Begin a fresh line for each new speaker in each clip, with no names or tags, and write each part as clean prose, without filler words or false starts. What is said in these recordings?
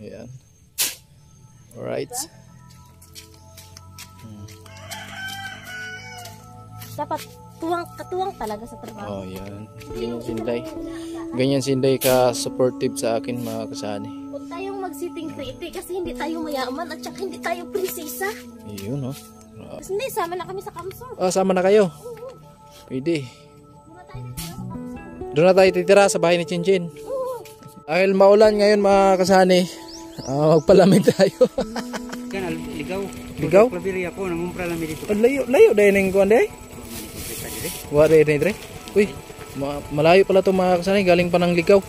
Ayan. Alright.
Dapat katuwang talaga sa trabaho.
Oh, yan. Ganyan si Inday. Ganyan si Inday ka-supportive sa akin, mga kasani.
Huwag tayong mag-sitting pretty kasi hindi tayo mayaman at saka hindi tayo prinsesa.
Ayun, oh.
Kasi hindi, sama na kami sa Kamsur.
Ah, sama na kayo? Pwede. Doon na tayo titira sa bahay ni Chinchin. Dahil maulan ngayon, mga kasani, magpalamig tayo.
Kan ligaw.
Ligaw?
Klabiri ako, nangumpra lang dito.
Layo dahil ng kuwan dahil? Wala dahil. Uy, malayo pala ito, mga kasani, galing pa ng ligaw.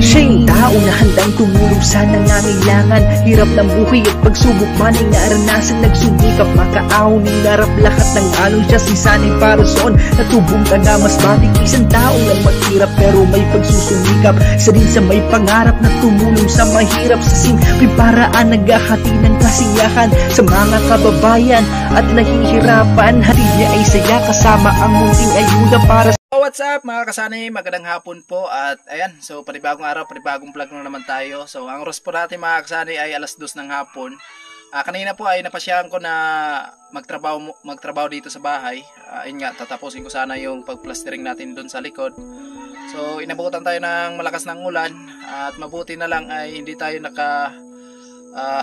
Siya yung tao na handang tumulong sa nangangailangan. Hirap ng buhay at pagsubok man ay naranasan. Nagsumikap makaahon ng narap lahat ng alon. Siya si sanay para soon natubong taga mas matik. Isang taong lang maghirap pero may pagsusumikap. Isa din sa may pangarap na tumulong sa mahirap. Sa simpleng paraan naghahati ng kasiyahan sa mga kababayan at nahihirapan. Hati niya ay saya kasama ang munting ayuda para sa
What's up, mga kasani? Magandang hapon po. At ayan, so panibagong araw, panibagong vlog na naman tayo. So ang oras po natin, mga kasani, ay alas 2 ng hapon. Kanina po ay napasyahan ko na magtrabaho dito sa bahay. Ayun nga, tatapusin ko sana yung pagplastering natin doon sa likod. So inabutan tayo ng malakas ng ulan. At mabuti na lang ay hindi tayo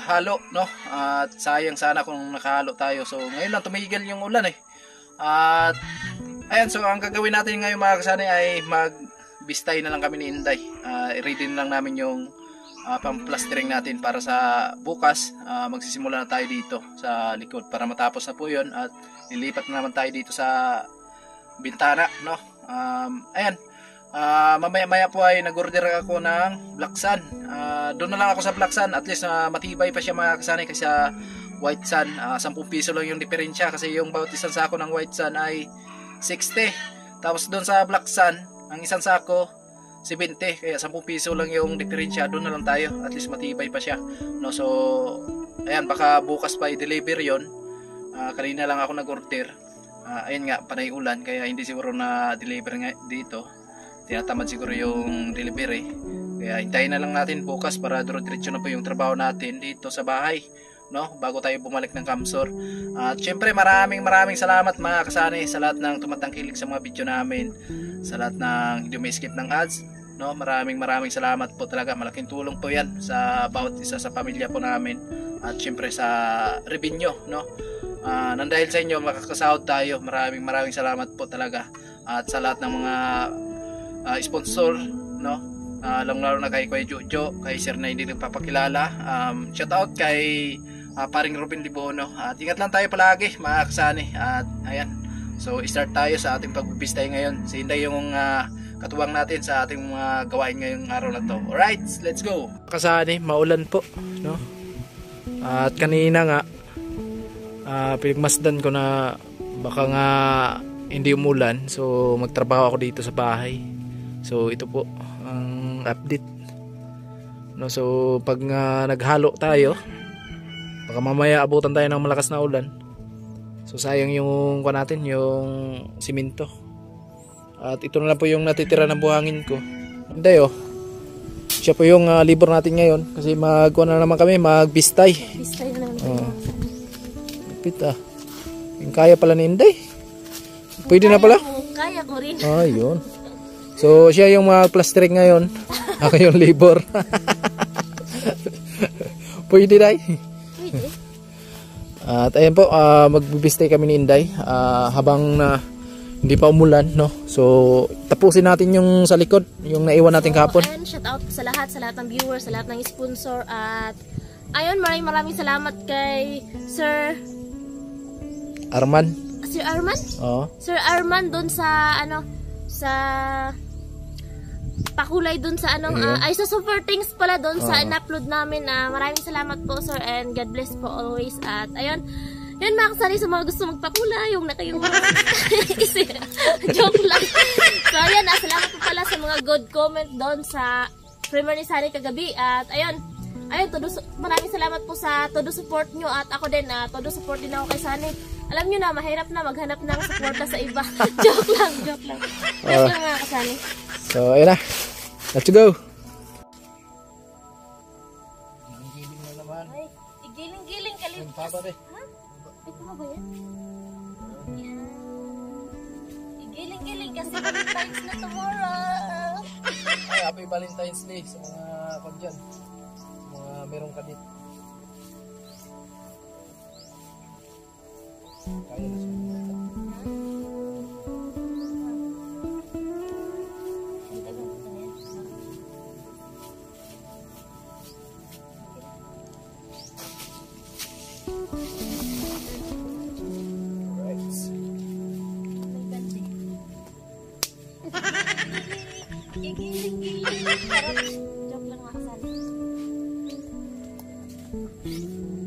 halo, no? At sayang sana kung nakahalo tayo. So ngayon lang tumigil yung ulan eh. At ayan, so ang gagawin natin ngayon, mga kasani, ay magbistay na lang kami ni Inday. I-ready na lang namin yung pang-plastering natin para sa bukas. Magsisimula na tayo dito sa likod para matapos na po yun at lilipat na naman tayo dito sa bintana, no? Ayan, mamaya po ay nag-order ako ng Black Sun. Doon na lang ako sa Black Sun, at least matibay pa siya, mga kasani, kasi sa White Sun 10 piso lang yung diferensya, kasi yung bawat isang sako ng White Sun ay 60. Tapos doon sa Black Sun, ang isang sako 70, kaya 10 piso lang yung diferensya. Doon na lang tayo, at least matibay pa siya, no? So ayan, baka bukas pa i-deliver yon. Kanina lang ako nag-order. Ayun nga, panay ulan, kaya hindi siguro na deliver nga dito. Tinatamad siguro yung delivery, kaya hintayin na lang natin bukas para diretso na po yung trabaho natin dito sa bahay, no, bago tayo bumalik ng Kamsur. At syempre maraming salamat, mga kasani, sa lahat ng tumatangkilik sa mga video namin, sa lahat ng hindi may skip ng ads, no. Maraming salamat po talaga. Malaking tulong po yan sa bawat isa sa pamilya po namin, at syempre sa revenue, no. Nang dahil sa inyo makakasahod tayo. Maraming salamat po talaga. At sa lahat ng mga sponsor, no, lalo na kay Kuya Jojo, kay Sir na hindi nagpapakilala. Shout out kay paring Ruben Libono. At ingat lang tayo palagi, mga kasani. At ayan, so start tayo sa ating pagbibistay ngayon. Si Inday yung katuwang natin sa ating mga gawain ngayong araw na to. Alright, let's go. Kasani, maulan po, no? At kanina nga pinagmasdan ko na baka nga hindi umulan, so magtrabaho ako dito sa bahay. So ito po ang update, no? So pag naghalo tayo, baka mamaya abutan tayo ng malakas na ulan. So sayang yung kuha natin, yung simento. At ito na lang po yung natitira ng buhangin ko. Hindi, oh, siya po yung libor natin ngayon, kasi magkuha na naman kami, magbistay.
Bistay na naman.
Lapit yung kaya pala ni Inday. Pwede na pala?
Kaya ko rin.
Yun. So siya yung mag-plastering ngayon. Ako yung libor. Pwede, Day?
Pwede.
At ayan po, magbibistay kami ni Inday habang hindi pa umulan, no? So tapusin natin yung sa likod, yung naiwan natin kahapon.
Ayan, shout out sa lahat ng viewers, sa lahat ng sponsor. At ayun, maraming salamat kay Sir
Arman.
Sir Arman?
Oo.
Sir Arman doon sa sa pakulay doon sa ay sa super things pala doon sa in-upload namin. Maraming salamat po, sir, and God bless po always. At ayun, yun, mga kasali, sa mga gusto magpakulay, yung nakayong joke lang. So ayan, salamat po pala sa mga good comment doon sa premiere ni Sunny kagabi. At ayun, maraming salamat po sa todo support nyo. At ako din, todo support din ako kay Sunny. Alam nyo na, mahirap na maghanap ng suporta sa iba. Joke lang. Joke lang, mga kasali.
So ayun na, let's go. be.
Ito ba yan? Yan. Giling-giling kasi Valentine's na tomorrow.
Ay, happy Valentine's Day sa mga dyan. Sa mga merong kadit. Kaya na siya.
Joke lang mga kasali.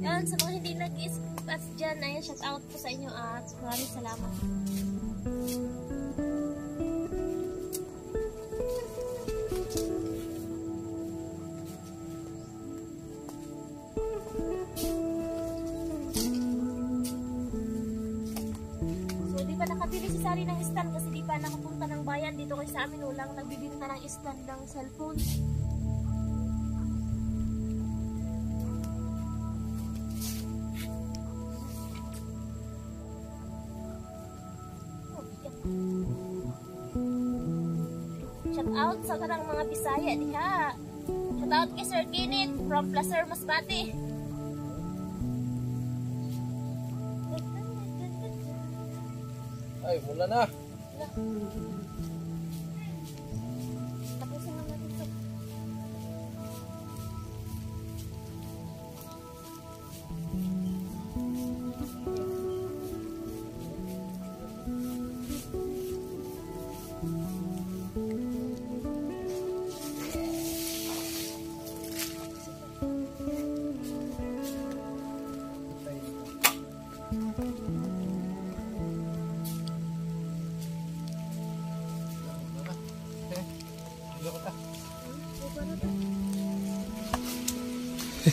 Yan, sa mga hindi nag-ispas dyan, ayun, shout out po sa inyo at maraming salamat. So, di pa nakabili si Sari ng stand kasi di pa nakapunta ng bayan dito kay sa amin. Walang nagbibinta ng stand ng cellphone. Shout out sa kanang mga Bisaya diha. Shout out kay Sir Kenneth from Placer Masbate.
Ay, mula na.
Tapusin naman ito.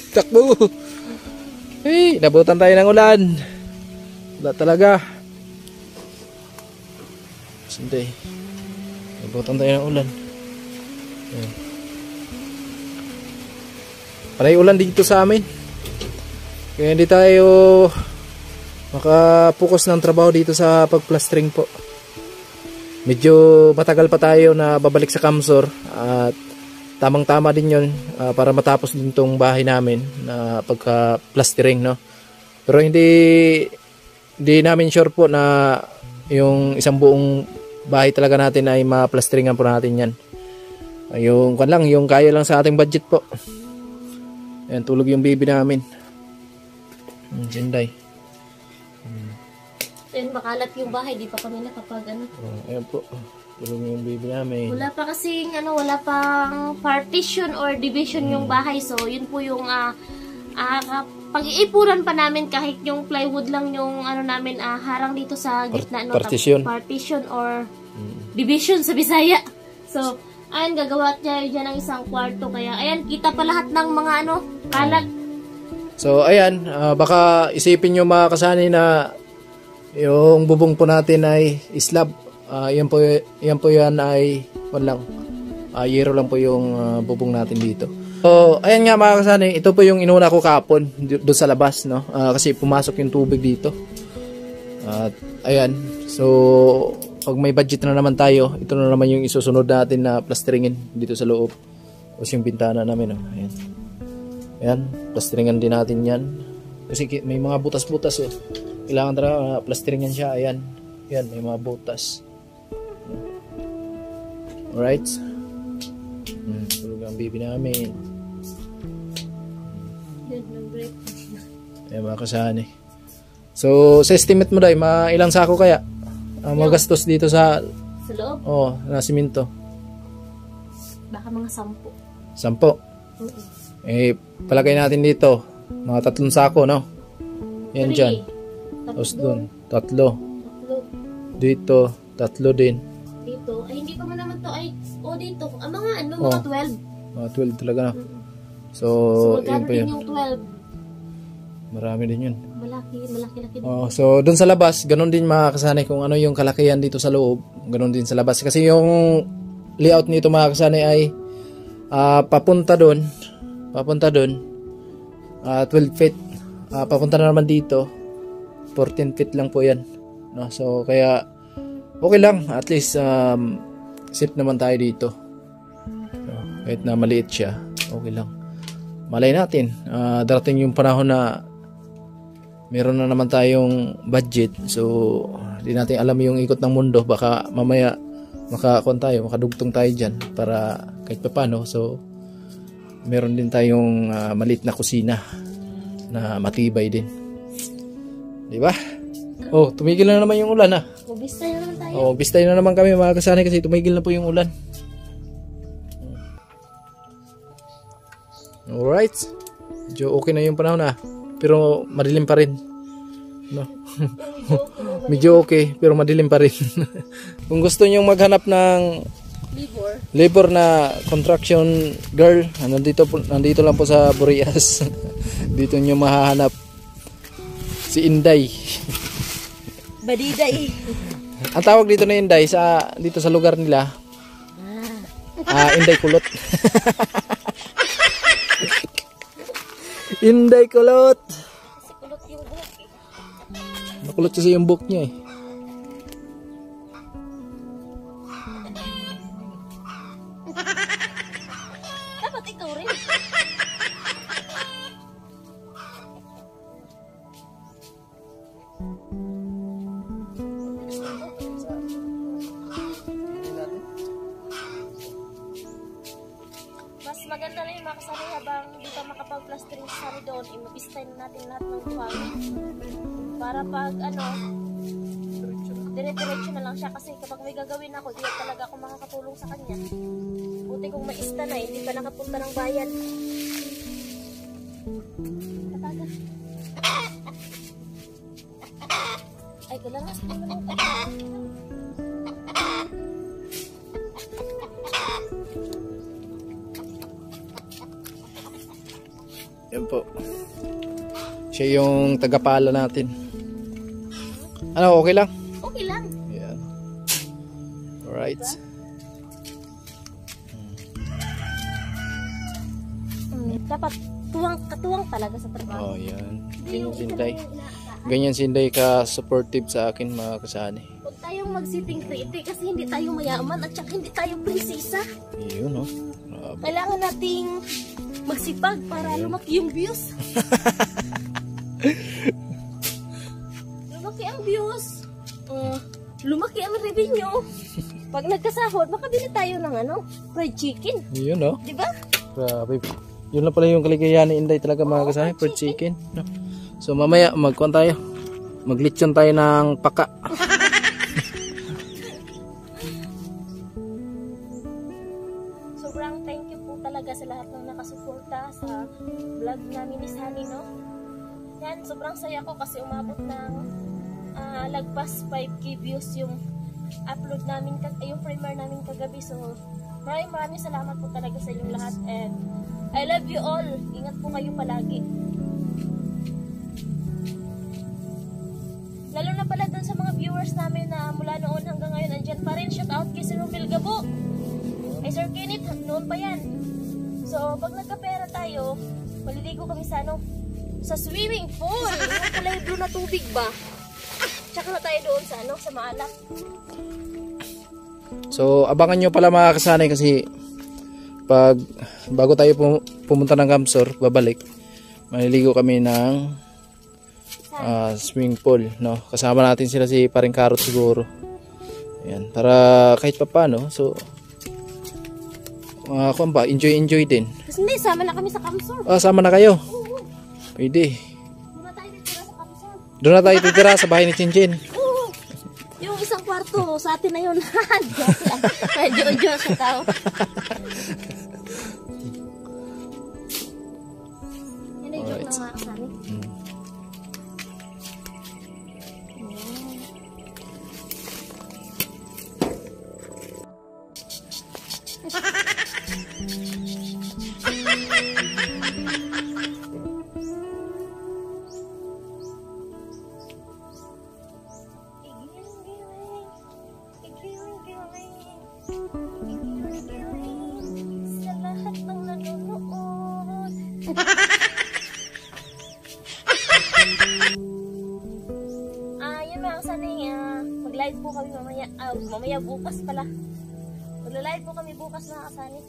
Takbo. Hey, nabutan tayo ng ulan. Wala talaga. Sindi. Nabutan tayo ng ulan. Ayan. Panay ulan dito sa amin. Kaya hindi tayo makapokus ng trabaho dito sa pagplastering po. Medyo matagal pa tayo na babalik sa Kamsor at tamang-tama din yun para matapos din tong bahay namin na pagka-plastering, no? Pero hindi namin sure po na yung isang buong bahay talaga natin ay ma-plasteringan po natin yan. Yung kaya lang sa ating budget po. Ayan, tulog yung baby namin. Jinday.
Ayun, makalat yung bahay, di pa kami nakapag
Ayan po. Tulong yung baby namin.
Wala pa kasing wala pang partition or division yung bahay. So, yun po yung pag-iipunan pa namin kahit yung plywood lang yung namin harang dito sa gitna.
Partition.
Partition or division sa Bisaya. So, ayan, gagawa niya dyan ng isang kwarto. Kaya, ayan, kita pa lahat ng mga kalat.
So, ayan, baka isipin nyo mga kasani na yung bubong po natin ay slab. Yan po yan ay yero lang po yung bubong natin dito. So, ayan nga mga kasani, ito po yung inuna ko kahapon doon sa labas, no? Kasi pumasok yung tubig dito. At ayan, so pag may budget na naman tayo, ito na naman yung isusunod natin na plasteringin dito sa loob. Tapos yung bintana namin, no? Ayan. Ayan, plasteringan din natin yan. Kasi may mga butas-butas eh. Kailangan talaga plasteringan siya. Ayan, yan, may mga butas. Alright. Tulog ang baby namin. Ayan mga kasani. So, sa estimate mo, Day, ilang sako kaya? Magastos dito sa
loob?
Oo, na simento.
Baka mga 10.
10? Palagay natin dito, mga 3 sako, no? Yan dyan. Tapos doon, 3. Dito, 3 din.
Dito, ay hindi pa man naman to dito. Mga mga 12.
Mga 12 talaga na. So yun pa yun.
Yung 12.
Marami din yun.
Malaki-laki din.
So doon sa labas, ganun din mga kasanay kung ano yung kalakihan dito sa loob. Ganun din sa labas. Kasi yung layout nito mga kasanay ay papunta doon 12 feet papunta na naman dito. 14 feet lang po yan, no? So kaya okay lang, at least safe naman tayo dito, no? Kahit na maliit siya, okay lang. Malay natin, darating yung panahon na meron na naman tayong budget, so di natin alam yung ikot ng mundo, baka mamaya makadugtong tayo dyan para kahit pa paano. So meron din tayong maliit na kusina na matibay din, di ba? Oh, tumigil na naman yung ulan,
Magbistay na naman tayo.
Oh, bistay na naman kami mga kasanay kasi tumigil na po yung ulan. Alright, medyo okay na yung panahon pero madilim pa rin, no? Medyo okay pero madilim pa rin. Kung gusto niyo maghanap ng labor na construction girl, nandito lang po sa Burias. Dito niyo mahahanap si Inday.
Badiday.
Ang tawag dito na Inday dito sa lugar nila, Inday Kulot. Inday Kulot.
Kulot yung buhok
Makulot kasi yung buhok niya
Dapat ikaw rin. Mas maganda na yung mga kasari habang hindi ka makapag-plastering sa sari doon, imabistay na natin lahat ng buhangin. Para pag dire-diretso na lang siya, kasi kapag may gagawin ako, di talaga ako makakatulong sa kanya. Buti kung maista na, hindi pa nakapunta ng bayan. Kataga. Ay, kailangan sa kanya ng
Yan po. Siya yung tagapala natin. Ano, okay lang?
Okay lang.
Yan. Alright.
Dapat katuwang talaga sa trabaho.
Oh, yan. Ganyan si Inday. Ganyan si Inday ka-supportive sa akin mga kasani.
Huwag tayong mag-sitting pretty kasi hindi tayo mayaman at saka hindi tayo prinsesa.
Yun, no?
Kailangan nating magsipag para lumaki yung views. Lumaki ang views. Lumaki ang revenue. Pag nagkasahod, makabili tayo ng fried chicken.
Yun, no?
Diba?
Grabe. Yun lang pala yung kaligayahan ni Inday talaga mga kasani. Fried chicken. No? So mamaya magkuhan tayo. Maglitsyon tayo ng paka.
Sobrang thank you po talaga sa lahat ng nakasuporta sa vlog namin ni Sunny, no? Yan, sobrang saya ko kasi umabot ng lagpas 5k views yung upload namin, yung premiere namin kagabi. So maraming salamat po talaga sa inyong lahat, and I love you all. Ingat po kayo palagi. Lalo na pala dun sa mga viewers namin na mula noon hanggang ngayon andyan pa rin. Shout out kay Sir Romel Gabo, ay Sir Kenneth, noon pa yan. So pag nagkapera tayo, maliligo kami sa sa swimming pool. Yung kulay blue na tubig ba? Tsaka na tayo doon sa sa Maalak.
So abangan nyo pala mga kasanay kasi bago tayo pumunta ng Camsor, babalik, maliligo kami ng swimming pool, no? Kasama natin sila si Paring Karot siguro. Ayan, para kahit pa paano, so enjoy din.
Kasi hindi, sama na kami sa Camsor.
Sama na kayo.
Oo.
Pwede.
Doon na tayo titira sa Camsor.
Doon na tayo titira sa bahay ni Chinchin.
Oo. Yung isang kwarto, sa atin na yun. Joke lang. Medyo sa tao. Yan ay joke ng mga kasali. Sa lahat ng nanonood. po kami mamaya. Mamaya bukas pala. Magla-live po kami bukas mga kasani.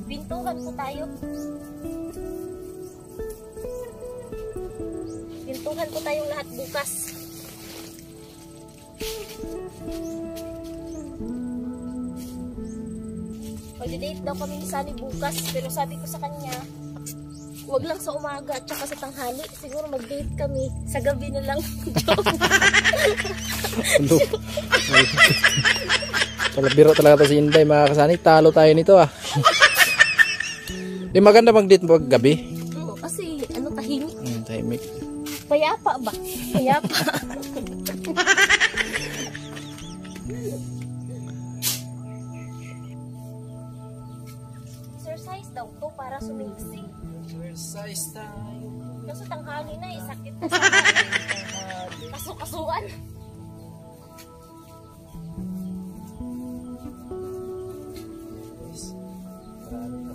Bintuhan po tayo. Bintuhan po tayong lahat bukas. Mag-date daw kami ni Sunny bukas. Pero sabi ko sa kanya, wag lang sa umaga at saka sa tanghali. Siguro mag-date kami. Sa gabi na lang.
Biro talaga to si Inday mga kasani. Talo tayo nito ah. Di maganda mag-date pag gabi.
Oo, kasi ano, tahimik.
Tahimik.
Payapa ba? Payapa. Exercise daw to para sumiksi.
Exercise tayo.
Kasi tanghali na eh, sakit na sa kasukasuan.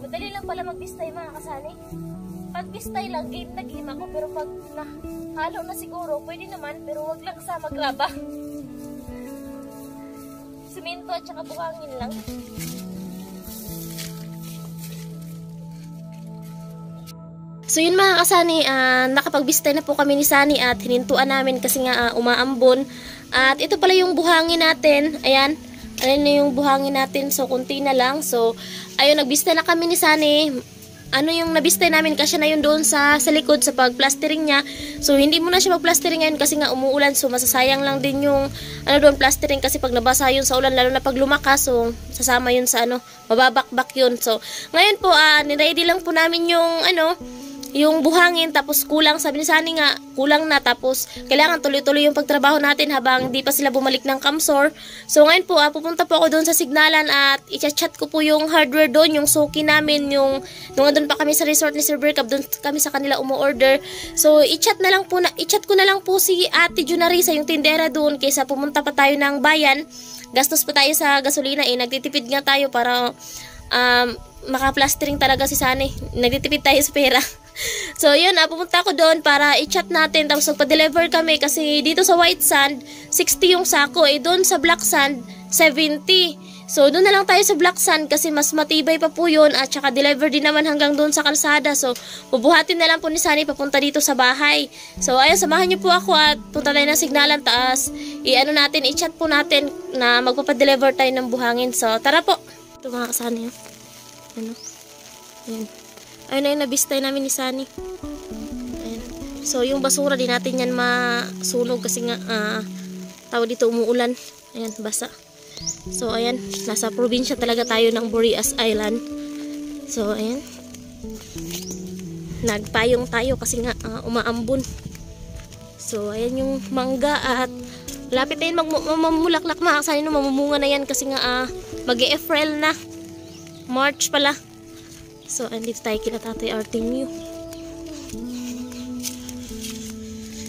Madali lang pala mag-bistay mga kasani. Pag bistay lang, game na game ako. Pero pag halo na siguro, pwede naman. Pero wag lang sa magraba. Simento at saka buhangin lang. So yun mga kasani, nakapagbistay na po kami ni Sunny at hinintuan namin kasi nga umaambon. At ito pala yung buhangin natin. Ayan. Ayan na yung buhangin natin. So kunti na lang. So ayun, nagbistay na kami ni Sunny. Ano yung nabistay namin kasi na yun doon sa likod sa pag-plastering niya. So hindi mo na siya mag-plastering ngayon kasi nga umuulan. So masasayang lang din yung doon plastering kasi pag nabasa yun sa ulan, lalo na pag lumakas, so sasama yun sa mababakbak yun. So ngayon po niready lang po namin yung buhangin, tapos kulang, sabi ni Sunny nga, kulang na, tapos kailangan tuloy-tuloy yung pagtrabaho natin habang di pa sila bumalik ng Kamsor. So ngayon po, pupunta po ako doon sa Signalan at i-chat ko po yung hardware doon, yung suki namin, nung doon pa kami sa resort ni Sir Berkab, doon kami sa kanila umu-order. So i-chat ko na lang po si Ate Junarisa, yung tindera doon, kaysa pumunta pa tayo ng bayan, gastos pa tayo sa gasolina, nagtitipid nga tayo para maka-plastering talaga si Sunny. Nagtitipid tayo sa pera. So yun, pupunta ako doon para i-chat natin, tapos magpa-deliver kami kasi dito sa White Sand 60 yung sako, doon sa Black Sand 70. So doon na lang tayo sa Black Sand kasi mas matibay pa po yun at saka deliver din naman hanggang doon sa kalsada. So bubuhatin na lang po ni Sunny papunta dito sa bahay. So ayun, samahan niyo po ako at punta tayo ng Signalan, taas i-chat po natin na magpapa-deliver tayo ng buhangin. So tara po. Ito mga kasani. Ayan. Ayun na yung nabistay namin ni Sunny. Ayan. So yung basura din natin yan masunog kasi nga tawag dito umuulan. Ayan, basa. So ayan, nasa probinsya talaga tayo ng Boreas Island. So ayan, nagpayong tayo kasi nga umaambon. So ayan yung mangga at lapit na yun mamulaklak mga kasani, mamumunga na yan kasi nga mag-e-April na, March pala. So, andito tayo kina Tatay Artemio.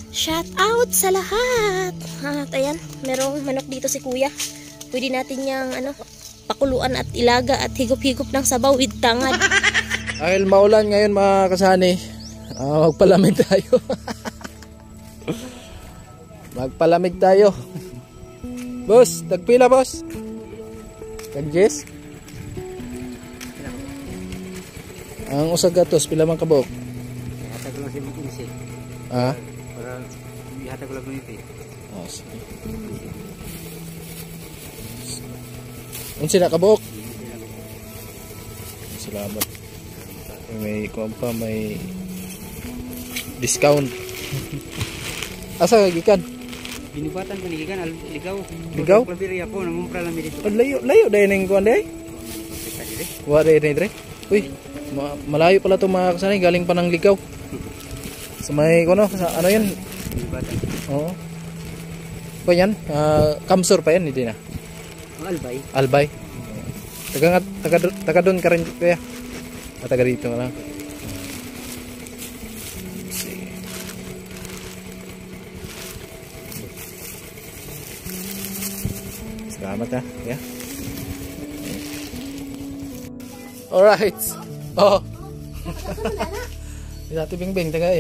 Shout out sa lahat! At ayan, merong manok dito si Kuya. Pwede natin niyang pakuluan at ilaga at higop-higop ng sabaw with tangad.
Dahil maulan ngayon mga kasani, magpalamig tayo. Magpalamig tayo. Boss, tagpila boss. Kag-Jess? Ang usag gatos, pila man kabok?
Ihatag ko lang si Mukisi.
Ha?
Para ihatag ko lang ito.
Oh, sige. Unsi na kabok? Salamat. May kumpa, may discount. Asa gikan?
Binubatan ko ni Gigan, ligaw.
Ligaw?
Klaberia po, nangumpra lang dito.
Layo dahil ng kuwan dahil? Wala dahil dahil? Uy, malayo pala itong mga kasanay, galing pa ng Ligaw. Sa may, ano yan? Oo. Pa yan? Kamsor pa yan, hindi na?
Albay.
Albay. Taga doon ka rin kaya? Taga dito na lang. Salamat ha. Yeah. Alright. Oh. Dati Bingbing taga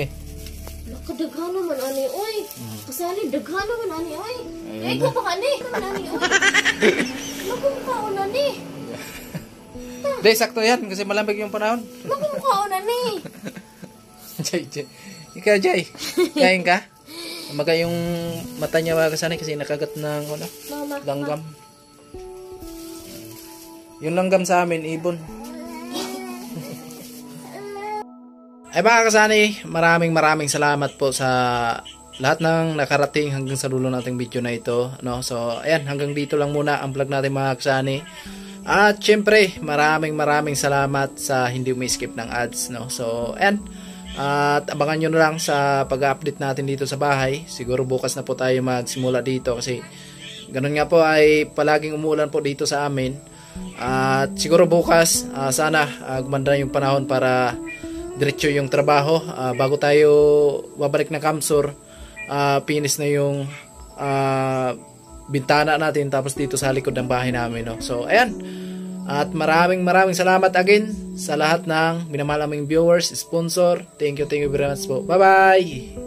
Nakadaghan naman ani oy. Kasali daghan naman ani oy. Ay ko pa kani naman ani oy. Magkumkaon ani.
Di, sakto yan kasi malamig yung panahon.
Magkumkaon ani.
Jay. Ikaw, Jay. Kain ka? Maga yung mata niya mga kasanay kasi nakagat ng
Mama.
langgam. Yung langgam sa amin, ibon. Ay mga kasanay, maraming salamat po sa lahat ng nakarating hanggang sa dulo nating video na ito. No? So, ayan, hanggang dito lang muna ang vlog natin mga kasanay. At syempre, maraming salamat sa hindi umi-skip ng ads. No? So, ayan. At abangan nyo na lang sa pag-update natin dito sa bahay. Siguro bukas na po tayo magsimula dito kasi ganun nga po ay palaging umulan po dito sa amin. At siguro bukas sana gumanda yung panahon para diretso yung trabaho. Bago tayo babalik na Kamsur, finish na yung bintana natin tapos dito sa likod ng bahay namin. No? So ayan. At maraming salamat again sa lahat ng minamahal naming viewers, sponsor. Thank you very much po. Bye-bye!